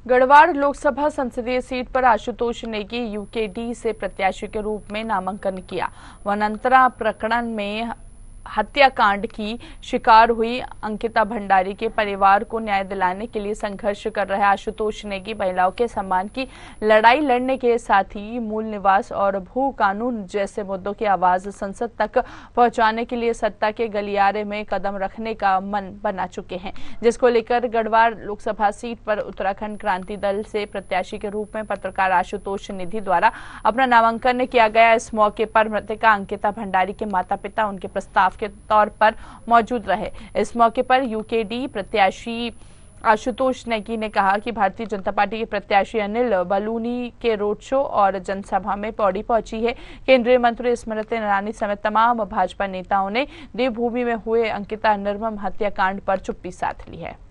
गढ़वाड़ लोकसभा संसदीय सीट पर आशुतोष नेगी यूकेडी से प्रत्याशी के रूप में नामांकन किया। वनांतरा प्रकरण में हत्याकांड की शिकार हुई अंकिता भंडारी के परिवार को न्याय दिलाने के लिए संघर्ष कर रहे आशुतोष नेगी महिलाओं के सम्मान की लड़ाई लड़ने के साथ ही मूल निवास और भू कानून जैसे मुद्दों की आवाज संसद तक पहुंचाने के लिए सत्ता के गलियारे में कदम रखने का मन बना चुके हैं, जिसको लेकर गढ़वाड़ लोकसभा सीट पर उत्तराखंड क्रांति दल से प्रत्याशी के रूप में पत्रकार आशुतोष निधि द्वारा अपना नामांकन किया गया। इस मौके पर मृतका अंकिता भंडारी के माता पिता उनके प्रस्ताव के तौर पर मौजूद रहे। इस मौके पर यूकेडी प्रत्याशी आशुतोष नेगी ने कहा कि भारतीय जनता पार्टी के प्रत्याशी अनिल बलूनी के रोड शो और जनसभा में पौड़ी पहुंची है। केंद्रीय मंत्री स्मृति ईरानी समेत तमाम भाजपा नेताओं ने देवभूमि में हुए अंकिता निर्मम हत्याकांड पर चुप्पी साध ली है।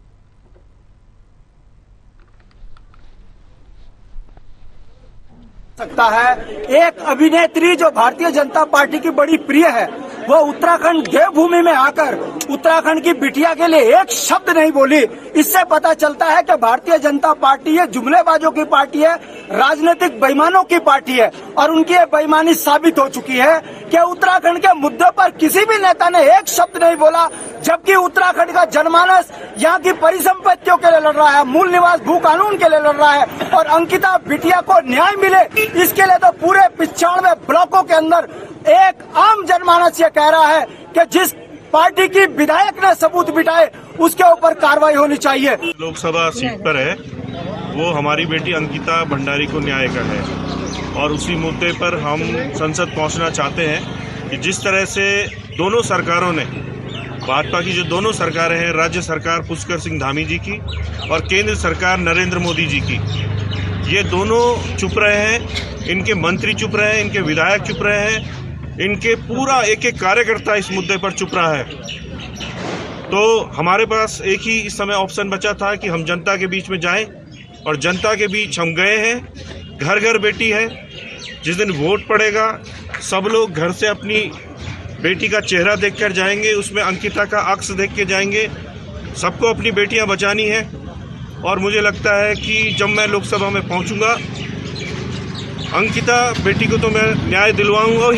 सकता है एक अभिनेत्री जो भारतीय जनता पार्टी की बड़ी प्रिय है, वो उत्तराखंड देवभूमि में आकर उत्तराखंड की बिटिया के लिए एक शब्द नहीं बोली। इससे पता चलता है कि भारतीय जनता पार्टी ये जुमलेबाजों की पार्टी है, राजनीतिक बेईमानों की पार्टी है और उनकी ये बेईमानी साबित हो चुकी है कि उत्तराखंड के मुद्दे पर किसी भी नेता ने एक शब्द नहीं बोला, जबकि उत्तराखंड का जनमानस यहाँ की परिसंपत्तियों के लिए लड़ रहा है, मूल निवास भू कानून के लिए लड़ रहा है और अंकिता बिटिया को न्याय मिले इसके लिए तो पूरे 95 ब्लॉकों के अंदर एक आम जनमानस ये कह रहा है कि जिस पार्टी की विधायक ने सबूत बिठाए उसके ऊपर कार्रवाई होनी चाहिए। लोकसभा सीट पर है वो हमारी बेटी अंकिता भंडारी को न्याय का है और उसी मुद्दे पर हम संसद पहुंचना चाहते हैं कि जिस तरह से दोनों सरकारों ने, भाजपा की जो दोनों सरकारें हैं, राज्य सरकार पुष्कर सिंह धामी जी की और केंद्र सरकार नरेंद्र मोदी जी की, ये दोनों चुप रहे हैं, इनके मंत्री चुप रहे हैं, इनके विधायक चुप रहे हैं, इनके पूरा एक एक कार्यकर्ता इस मुद्दे पर चुप रहा है। तो हमारे पास एक ही इस समय ऑप्शन बचा था कि हम जनता के बीच में जाएं और जनता के बीच हम गए हैं। घर घर बेटी है, जिस दिन वोट पड़ेगा सब लोग घर से अपनी बेटी का चेहरा देखकर जाएंगे, उसमें अंकिता का अक्स देख के जाएंगे। सबको अपनी बेटियां बचानी है और मुझे लगता है कि जब मैं लोकसभा में पहुंचूंगा अंकिता बेटी को तो मैं न्याय दिलवाऊंगा।